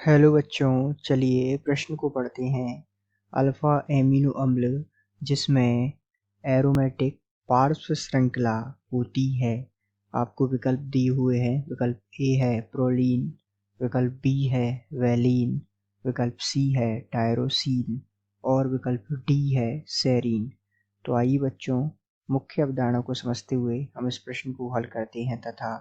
Hello बच्चों, चलिए प्रश्न को पढ़ते हैं। अल्फा एमिनो अम्ल जिसमें एरोमेटिक पार्श्व श्रृंखला होती है। आपको विकल्प दिए हुए हैं। विकल्प ए है प्रोलीन, विकल्प बी है वैलीन, विकल्प सी है टायरोसिन और विकल्प डी है सेरीन। तो आइए बच्चों, मुख्य अवधारणा को समझते हुए हम इस प्रश्न को हल करते हैं तथा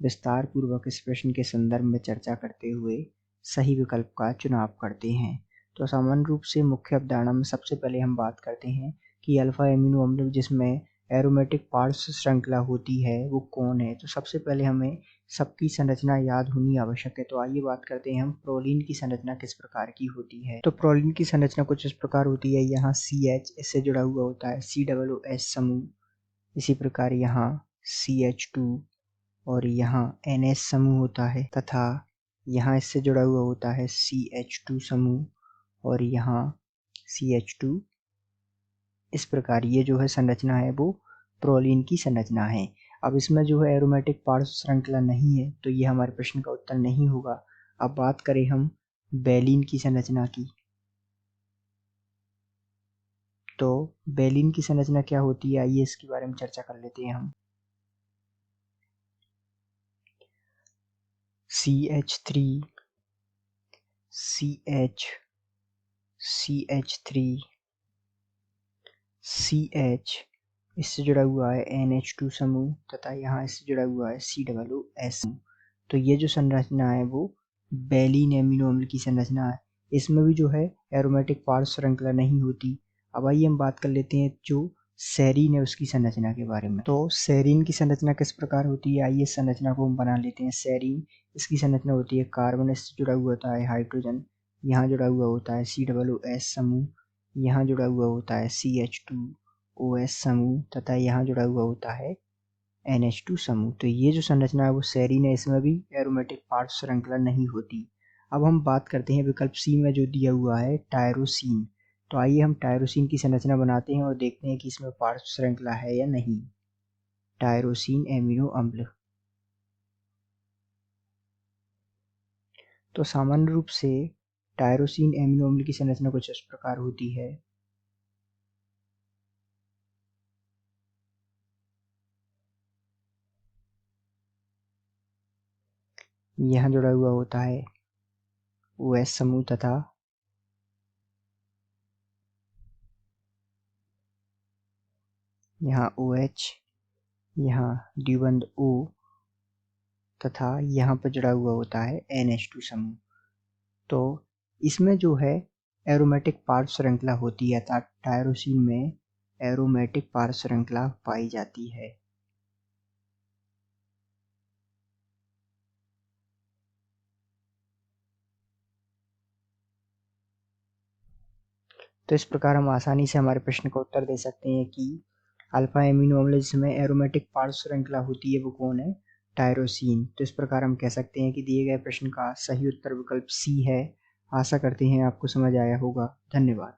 विस्तार पूर्वक इस प्रश्न के संदर्भ में चर्चा करते हुए सही विकल्प का चुनाव करते हैं। तो सामान्य रूप से मुख्य अवधारणा में सबसे पहले हम बात करते हैं कि अल्फा एमिनो अम्ल जिसमें एरोमेटिक पार्श्व श्रृंखला होती है वो कौन है। तो सबसे पहले हमें सबकी संरचना याद होनी आवश्यक है। तो आइए बात करते हैं हम प्रोलीन की संरचना किस प्रकार की होती है। तो प्रोलीन की संरचना कुछ इस प्रकार होती है। यहाँ CH इससे जुड़ा हुआ होता है COOH समूह, इसी प्रकार यहाँ CH2 और यहाँ NH समूह होता है तथा यहाँ इससे जुड़ा हुआ होता है CH2 समूह और यहाँ CH2। इस प्रकार ये जो है संरचना है वो प्रोलीन की संरचना है। अब इसमें जो है एरोमेटिक पार्श्व श्रृंखला नहीं है तो ये हमारे प्रश्न का उत्तर नहीं होगा। अब बात करें हम वैलीन की संरचना की, तो वैलीन की संरचना क्या होती है आइए इसके बारे में चर्चा कर लेते हैं हम। CH3 CH CH3 CH इससे जुड़ा हुआ है NH2 समूह तथा यहाँ इससे जुड़ा हुआ है COOH समूह। तो ये जो संरचना है वो वैलीन एमिनो अम्ल की संरचना है। इसमें भी जो है एरोमेटिक पार्श्व श्रृंखला नहीं होती। अब आइए हम बात कर लेते हैं जो सेरीन है उसकी संरचना के बारे में। तो सेरीन की संरचना किस प्रकार होती है आइए संरचना को हम बना लेते हैं। सेरीन इसकी संरचना होती है कार्बन से जुड़ा हुआ होता है हाइड्रोजन, यहाँ जुड़ा हुआ होता है COOH समूह, यहाँ जुड़ा हुआ होता है CH2OH समूह तथा यहाँ जुड़ा हुआ होता है NH2 समूह। तो ये जो संरचना है वो सेरीन है। इसमें भी एरोमेटिक पार्श्व श्रृंखला नहीं होती। अब हम बात करते हैं विकल्प सी में जो दिया हुआ है टायरोसिन। तो आइए हम टायरोसिन की संरचना बनाते हैं और देखते हैं कि इसमें पार्श्व श्रृंखला है या नहीं। टायरोसिन एमिनो अम्ल, तो सामान्य रूप से टायरोसिन एमिनो अम्ल की संरचना कुछ इस प्रकार होती है। यहाँ जुड़ा हुआ होता है OH समूह तथा यहाँ OH, यहाँ द्विबंध O तथा यहाँ पर जुड़ा हुआ होता है NH2 समूह। तो इसमें जो है एरोमेटिक पार्श्व श्रृंखला होती है अर्थात टायरोसिन में एरोमेटिक पार्श्व श्रृंखला पाई जाती है। तो इस प्रकार हम आसानी से हमारे प्रश्न का उत्तर दे सकते हैं कि अल्फा एमिनो अम्ल जिसमें एरोमेटिक पार्श्व श्रृंखला होती है वो कौन है, टायरोसिन। तो इस प्रकार हम कह सकते हैं कि दिए गए प्रश्न का सही उत्तर विकल्प सी है। आशा करते हैं आपको समझ आया होगा। धन्यवाद।